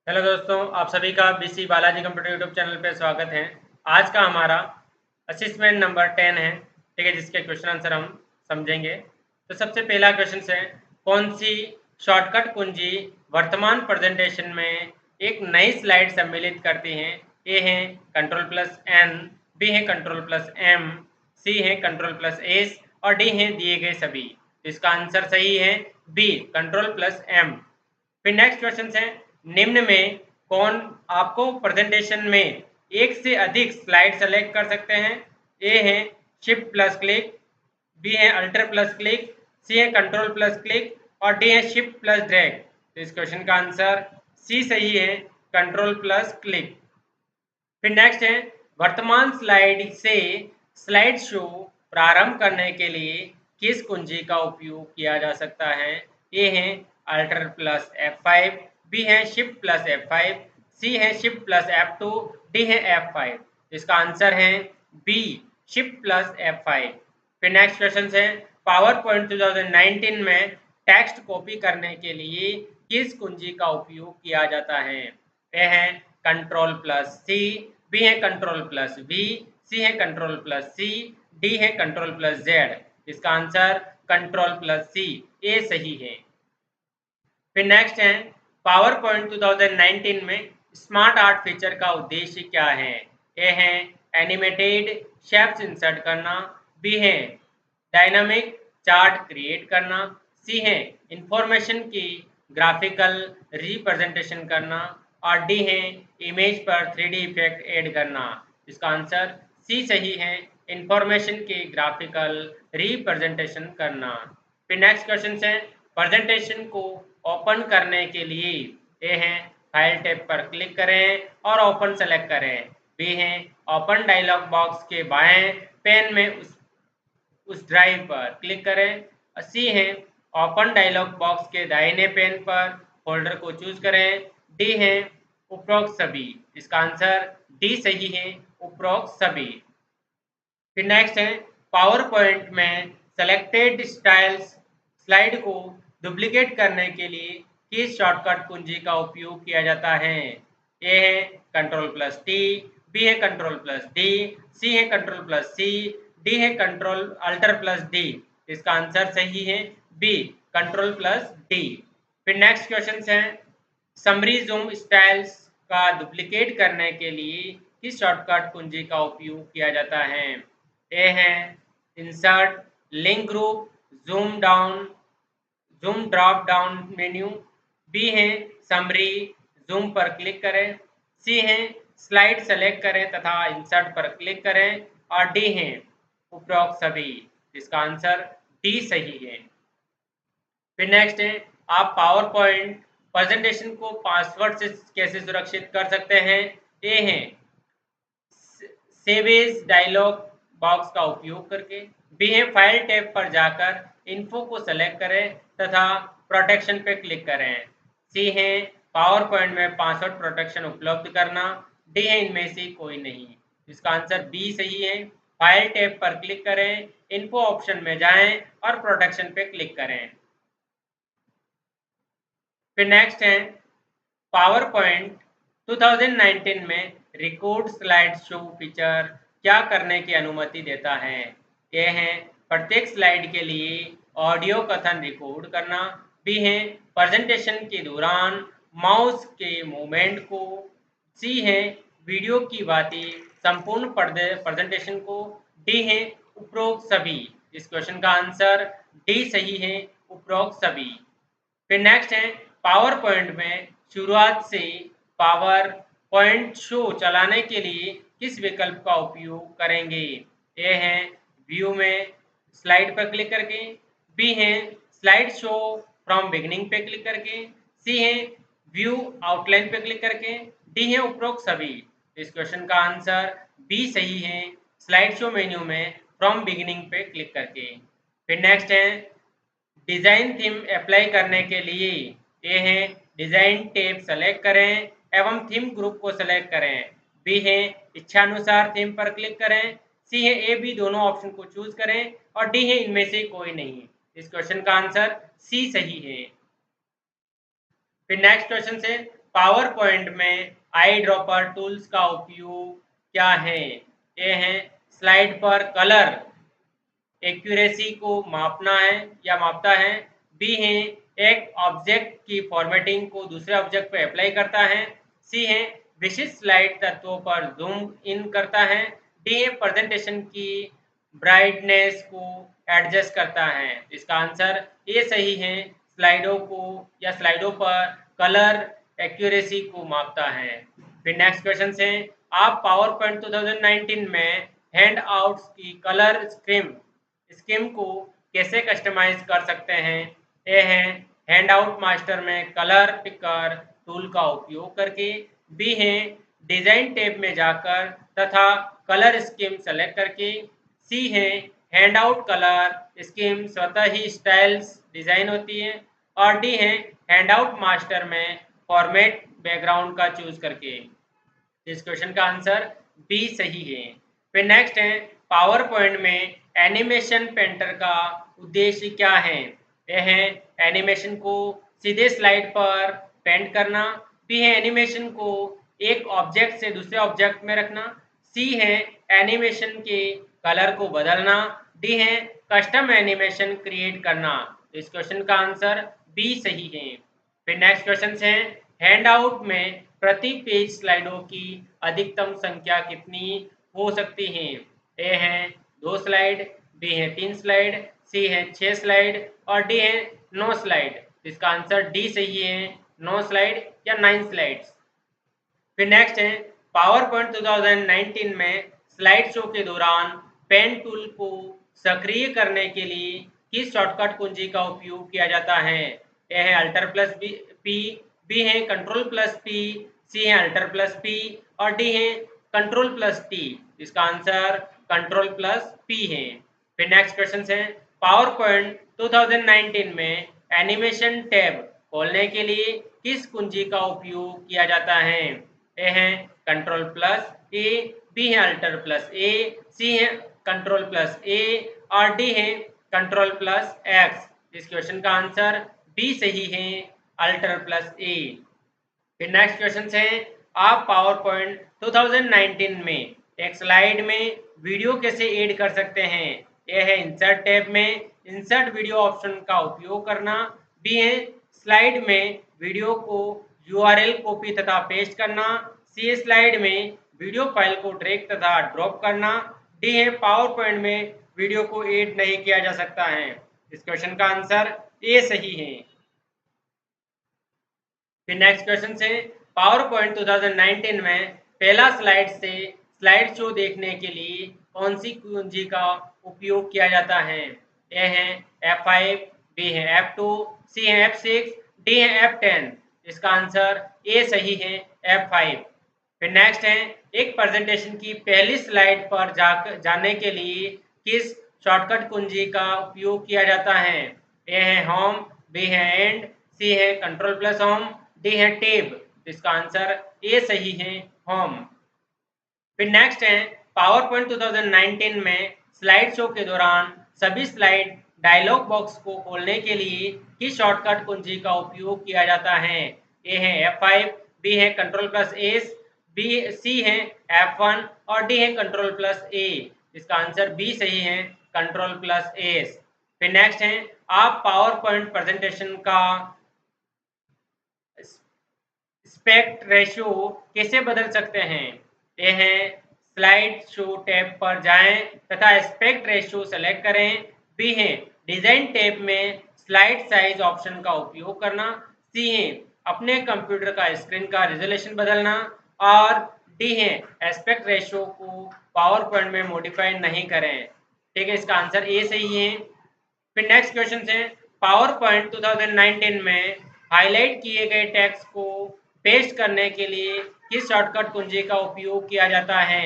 Hello दोस्तों, आप सभी का BC Balaji computer YouTube channel पे स्वागत है। आज का हमारा असेसमेंट नंबर 10 है, ठीक है, जिसके क्वेश्चन आंसर हम समझेंगे। तो सबसे पहला क्वेश्चन है, कौन सी शॉर्टकट कुंजी वर्तमान प्रेजेंटेशन में एक नई स्लाइड सम्मिलित करती हैं? ए है Ctrl+N, बी है Ctrl+M, सी है Ctrl+S और डी है दिए गए सभी। तो इसका आंसर सही है बी, Ctrl+M। फिर नेक्स्ट क्वेश्चन है, निम्न में कौन आपको प्रेजेंटेशन में एक से अधिक स्लाइड सेलेक्ट कर सकते हैं? ए है शिफ्ट प्लस क्लिक, बी है अल्टर प्लस क्लिक, सी है कंट्रोल प्लस क्लिक और डी है शिफ्ट प्लस ड्रैग। तो इस क्वेश्चन का आंसर सी सही है, कंट्रोल प्लस क्लिक। फिर नेक्स्ट है, वर्तमान स्लाइड से स्लाइड शो प्रारंभ करने के लिए किस कुंजी का उपयोग किया जा सकता है? ए है अल्टर प्लस F5, बी है शिफ्ट प्लस F5, सी है शिफ्ट प्लस F2, डी है F5। इसका आंसर है बी, शिफ्ट प्लस F5। फिर नेक्स्ट क्वेश्चन है, पावर पॉइंट 2019 में टेक्स्ट कॉपी करने के लिए किस कुंजी का उपयोग किया जाता है? ए है कंट्रोल प्लस सी, बी है कंट्रोल प्लस वी, सी है कंट्रोल प्लस सी, डी है कंट्रोल प्लस जेड। इसका आंसर कंट्रोल प्लस सी, ए सही है। फिर नेक्स्ट है, पावर पॉइंट 2019 में स्मार्ट आर्ट फीचर का उद्देश्य क्या है? ए है एनिमेटेड शेप्स इंसर्ट करना, बी है डायनामिक चार्ट क्रिएट करना, सी है इंफॉर्मेशन की ग्राफिकल रिप्रेजेंटेशन करना और डी है इमेज पर 3D इफेक्ट ऐड करना। इसका आंसर सी सही है, इंफॉर्मेशन की ग्राफिकल रिप्रेजेंटेशन करना। फिर नेक्स्ट क्वेश्चन है, प्रेजेंटेशन को ओपन करने के लिए ए है फाइल टैब पर क्लिक करें और ओपन सेलेक्ट करें, बी है ओपन डायलॉग बॉक्स के बाएं पैन में उस ड्राइव पर क्लिक करें, सी है ओपन डायलॉग बॉक्स के दाहिने पैन पर फोल्डर को चूज करें, डी है उपरोक्त सभी। इसका आंसर डी सही है, उपरोक्त सभी। फिर नेक्स्ट है, पावर पॉइंट में सेलेक्टेड स्टाइल्स स्लाइड को डुप्लीकेट करने के लिए किस शॉर्टकट कुंजी का उपयोग किया जाता है? ए है कंट्रोल प्लस टी, बी है कंट्रोल प्लस डी, सी है कंट्रोल प्लस सी, डी है कंट्रोल अल्टर प्लस डी। इसका आंसर सही है बी, कंट्रोल प्लस डी। फिर नेक्स्ट क्वेश्चन है, समरी जूम स्टाइल्स का डुप्लीकेट करने के लिए किस शॉर्टकट कुंजी का उपयोग किया जाता है? ए है insert, link group, zoom down, zoom drop down menu, B है समरी, जूम पर क्लिक करें, सी है स्लाइड सेलेक्ट करें तथा इंसर्ट पर क्लिक करें और डी है उपरोक्त सभी। इसका आंसर डी सही है। फिर नेक्स्ट है, आप पावर पॉइंट प्रेजेंटेशन को पासवर्ड से कैसे सुरक्षित कर सकते हैं? ए है सेव एज डायलॉग बॉक्स का उपयोग करके, बी है फाइल टैब पर जाकर इन्फो को सेलेक्ट करें तथा प्रोटेक्शन पे क्लिक करें, सी है पावर पॉइंट में पासवर्ड प्रोटेक्शन उपलब्ध करना, डी है इनमें से कोई नहीं। इसका आंसर बी सही है, फाइल टैब पर क्लिक करें, इन्फो ऑप्शन में जाएं और प्रोटेक्शन पे क्लिक करें। फिर नेक्स्ट है, पावर पॉइंट 2019 में रिकॉर्ड स्लाइड शो फीचर क्या करने की अनुमति देता है? ए है प्रत्येक स्लाइड के लिए ऑडियो कथन रिकॉर्ड करना, बी है प्रेजेंटेशन के दौरान माउस के मूवमेंट को, सी है वीडियो की बातें संपूर्ण प्रेजेंटेशन को, डी है उपरोक्त सभी। इस क्वेश्चन का आंसर डी सही है, उपरोक्त सभी। फिर नेक्स्ट है, पावर पॉइंट में शुरुआत से पावर पॉइंट शो चलाने के लिए किस विकल्प का उपयोग करेंगे? ए है व्यू में स्लाइड पर क्लिक करके, बी है स्लाइड शो फ्रॉम बिगिनिंग पे क्लिक करके, सी है व्यू आउटलाइन पे क्लिक करके, डी है उपरोक्त सभी। इस क्वेश्चन का आंसर बी सही है, स्लाइड शो मेन्यू में फ्रॉम बिगिनिंग पे क्लिक करके। फिर नेक्स्ट है, डिज़ाइन थीम अप्लाई करने के लिए ए है डिज़ाइन टैब सेलेक्ट करें एवं थीम ग्रुप को सेलेक्ट करें, बी है इच्छानुसार थीम पर क्लिक करें, सी है ए बी दोनों ऑप्शन को चूज करें और डी है इनमें से कोई नहीं। इस क्वेश्चन का आंसर सी सही है। फिर नेक्स्ट क्वेश्चन से, पावर पॉइंट में आई ड्रॉपर टूल्स का उपयोग क्या है? ए है स्लाइड पर कलर एक्यूरेसी को मापना है या मापता है। बी है एक ऑब्जेक्ट की फॉर्मेटिंग को दूसरे ऑब्जेक्ट पर अप्लाई करता है। सी है विशिष्ट स्लाइड तत्वों पर जूम इन करता है। डी है प्रेजेंटेशन की ब्राइटनेस को एडजस्ट करता है। इसका आंसर ये सही है, स्लाइडों को या स्लाइडों पर कलर एक्यूरेसी को मापता है। फिर नेक्स्ट क्वेश्चन से आप पावर पॉइंट 2019 में हैंड आउट्स की कलर स्कीम को कैसे कस्टमाइज कर सकते हैं? ए है हैंड आउट मास्टर में कलर पिकर टूल का उपयोग करके। बी है डिजाइन टैब में जाकर तथा कलर स्कीम सेलेक्ट करके। सी है हैंड आउट कलर स्कीम स्वतः ही स्टाइल्स डिजाइन होती है। और डी है हैंड आउट मास्टर में फॉर्मेट बैकग्राउंड का चूज करके। इस क्वेश्चन का आंसर बी सही है। फिर नेक्स्ट है पावर पॉइंट में एनिमेशन पेंटर का उद्देश्य क्या है? ए है एनिमेशन को सीधे स्लाइड पर पेंट करना। बी है एनिमेशन को एक ऑब्जेक्ट से दूसरे ऑब्जेक्ट में रखना। सी है एनिमेशन के कलर को बदलना। डी है कस्टम एनिमेशन क्रिएट करना। तो इस क्वेश्चन का आंसर बी सही है। फिर नेक्स्ट क्वेश्चन है हैंड आउट में प्रति पेज स्लाइडों की अधिकतम संख्या कितनी हो सकती है? ए है 2 स्लाइड, बी है 3 स्लाइड, सी है 6 स्लाइड और डी है 9 स्लाइड। इसका आंसर डी सही है, 9 स्लाइड या 9 स्लाइड्स। फिर नेक्स्ट है पावर पॉइंट 2019 में स्लाइड शो के दौरान पेन टूल को सक्रिय करने के लिए किस शॉर्टकट कुंजी का उपयोग किया जाता है? ए है अल्टर प्लस पी, बी है कंट्रोल प्लस पी, सी है अल्टर प्लस पी और डी है कंट्रोल प्लस टी। इसका आंसर कंट्रोल प्लस पी है। फिर नेक्स्ट क्वेश्चन है पावर पॉइंट 2019 में एनिमेशन टैब खोलने के लिए किस कुंजी का उपयोग किया जाता है? ए है कंट्रोल प्लस ए, बी है अल्टर प्लस ए, सी है कंट्रोल प्लस ए और डी है कंट्रोल प्लस एक्स। इस क्वेश्चन का आंसर बी सही है, अल्टर प्लस ए। फिर नेक्स्ट क्वेश्चन है आप पावर पॉइंट 2019 में एक स्लाइड में वीडियो कैसे ऐड कर सकते हैं? ए है इंसर्ट टैब में इंसर्ट वीडियो ऑप्शन का उपयोग करना। बी है स्लाइड में वीडियो को यूआरएल कॉपी तथा पेस्ट करना। सी है स्लाइड में वीडियो फाइल को ड्रैग तथा ड्रॉप करना। डी है पावर पॉइंट में वीडियो को ऐड नहीं किया जा सकता है। इस क्वेश्चन का आंसर ए सही है। फिर नेक्स्ट क्वेश्चन से पावर पॉइंट 2019 में पहला स्लाइड से स्लाइड शो देखने के लिए कौन सी कुंजी का उपयोग किया जाता है? ए है F5, बी है F2, सी है F6, डी है F10। इसका आंसर ए सही है, F5। फिर नेक्स्ट है एक प्रेजेंटेशन की पहली स्लाइड पर जाने के लिए किस शॉर्टकट कुंजी का उपयोग किया जाता है? ए है होम, बी है एंड, सी है कंट्रोल प्लस होम, डी है टेब। इसका आंसर ए सही है, होम। फिर नेक्स्ट है पावर पॉइंट 2019 में स्लाइड शो के दौरान सभी स्लाइड डायलॉग बॉक्स को खोलने के लिए किस शॉर्टकट कुंजी का उपयोग किया जाता है? ए है F5, बी है control plus S, B C है F1 और डी है कंट्रोल प्लस ए। इसका आंसर बी सही है, कंट्रोल प्लस एस। फिर नेक्स्ट है आप पावर पॉइंट प्रेजेंटेशन का एस्पेक्ट रेशियो कैसे बदल सकते हैं? ए है स्लाइड शो टैब पर जाएं तथा एस्पेक्ट रेशियो सेलेक्ट करें। बी है डिजाइन टैब में स्लाइड साइज ऑप्शन का उपयोग करना। सी है अपने कंप्यूटर का स्क्रीन का रिजोल्यूशन बदलना और डी है एस्पेक्ट रेशियो को पावर पॉइंट में मॉडिफाई नहीं करें। ठीक है, इसका आंसर ए सही है। फिर नेक्स्ट क्वेश्चन है पावर पॉइंट 2019 में हाईलाइट किए गए टेक्स्ट को पेस्ट करने के लिए किस शॉर्टकट कुंजी का उपयोग किया जाता है?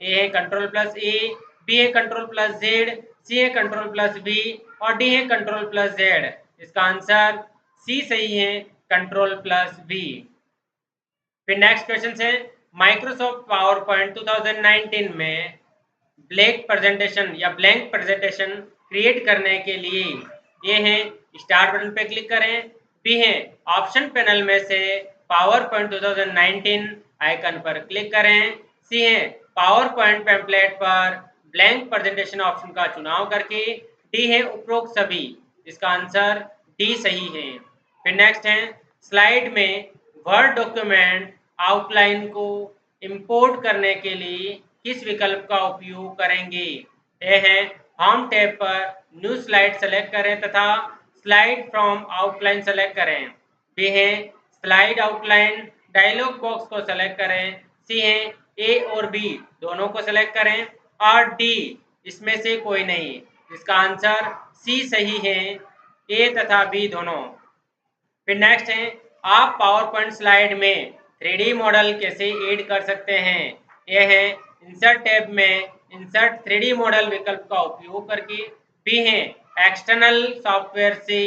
ए है कंट्रोल प्लस ए, बी है कंट्रोल प्लस जेड, सी है कंट्रोल प्लस बी और डी है कंट्रोल प्लस जेड। इसका आंसर सी सही है, कंट्रोल प्लस बी। फिर नेक्स्ट क्वेश्चन है माइक्रोसॉफ्ट पावर पॉइंट 2019 में ब्लैंक प्रेजेंटेशन क्रिएट करने के लिए ए है स्टार्ट बटन पे क्लिक करें, बी है ऑप्शन पैनल में से पावर पॉइंट 2019 आइकन पर क्लिक करें। सी है पावर पॉइंट पैम्पलेट पर ब्लैंक प्रेजेंटेशन ऑप्शन का चुनाव करके। डी है उपरोक्त सभी, इसका आंसर डी सही है। फिर नेक्स्ट है स्लाइड में वर्ड डॉक्यूमेंट आउटलाइन को इंपोर्ट करने के लिए किस विकल्प का उपयोग करेंगे। ए है होम टैब पर न्यू स्लाइड सेलेक्ट करें तथा स्लाइड फ्रॉम आउटलाइन सेलेक्ट करें। बी है स्लाइड आउटलाइन डायलॉग बॉक्स को सेलेक्ट करें। सी है ए और बी दोनों को सेलेक्ट करें और डी इसमें से कोई नहीं, इसका आंसर सी सही है, ए तथा बी दोनों। फिर नेक्स्ट है आप पावर पॉइंट स्लाइड में 3D मॉडल कैसे ऐड कर सकते हैं। ये है इंसर्ट टैब में इंसर्ट 3D मॉडल विकल्प का उपयोग करके। बी है एक्सटर्नल सॉफ्टवेयर से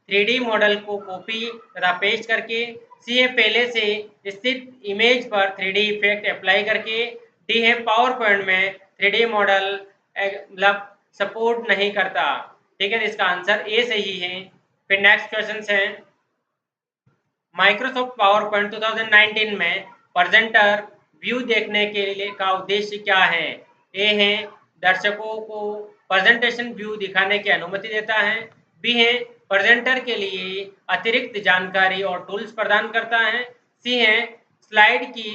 3D मॉडल को कॉपी तथा पेस्ट करके। सी है पहले से स्थित इमेज पर 3D इफेक्ट अप्लाई करके। डी है पावर पॉइंट में 3D मॉडल मतलब सपोर्ट नहीं करता। ठीक है, इसका आंसर ए सही है। फिर नेक्स्ट क्वेश्चन है माइक्रोसॉफ्ट पावर पॉइंट 2019 में प्रेजेंटर व्यू देखने के लिए का उद्देश्य क्या है। ए है दर्शकों को प्रेजेंटेशन व्यू दिखाने की अनुमति देता है। बी है प्रेजेंटर के लिए अतिरिक्त जानकारी और टूल्स प्रदान करता है। सी है स्लाइड की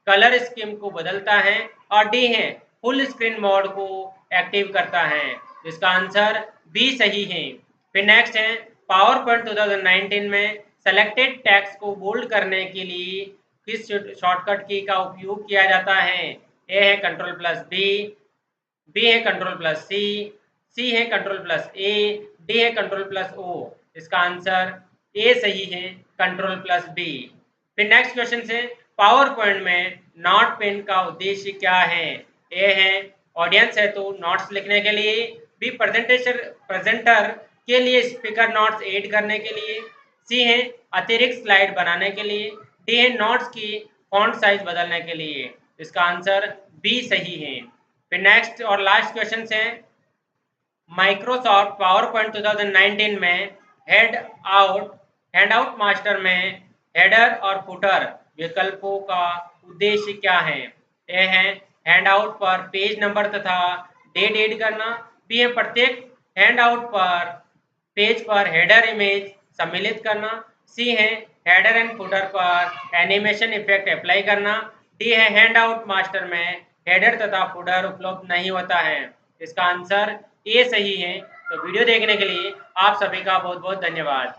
कलर स्कीम को बदलता है और डी है फुल स्क्रीन मोड को एक्टिव करता है। इसका आंसर बी सही है। फिर नेक्स्ट है पावर पॉइंट 2019 में सेलेक्टेड टेक्स्ट को बोल्ड करने के लिए किस शॉर्टकट की का उपयोग किया जाता है। ए है कंट्रोल प्लस बी, बी है कंट्रोल प्लस सी, सी है कंट्रोल प्लस ए, डी है कंट्रोल प्लस ओ। इसका आंसर ए सही है, कंट्रोल प्लस बी। फिर नेक्स्ट क्वेश्चन से पावर पॉइंट में नोट पेन का उद्देश्य क्या है। ए है ऑडियंस है तो नोट्स लिखने के लिए। बी प्रेजेंटर के लिए स्पीकर नोट्स ऐड करने के लिए। सी है अतिरिक्त स्लाइड बनाने के लिए। डी है नोट्स की फॉन्ट साइज बदलने के लिए। इसका आंसर बी सही है। फिर नेक्स्ट और लास्ट क्वेश्चन है माइक्रोसॉफ्ट पावर पॉइंट 2019 में हैंडआउट मास्टर में हेडर और फुटर विकल्पों का उद्देश्य क्या है। ए है हैंडआउट पर पेज नंबर तथा डेट ऐड करना। बी है प्रत्येक हैंडआउट पर पेज पर हेडर इमेज सम्मिलित करना। सी है हेडर एंड फुटर पर एनिमेशन इफेक्ट अप्लाई करना। डी है हैंडआउट मास्टर में हेडर तथा फुटर उपलब्ध नहीं होता है। इसका आंसर ए सही है। तो वीडियो देखने के लिए आप सभी का बहुत बहुत धन्यवाद।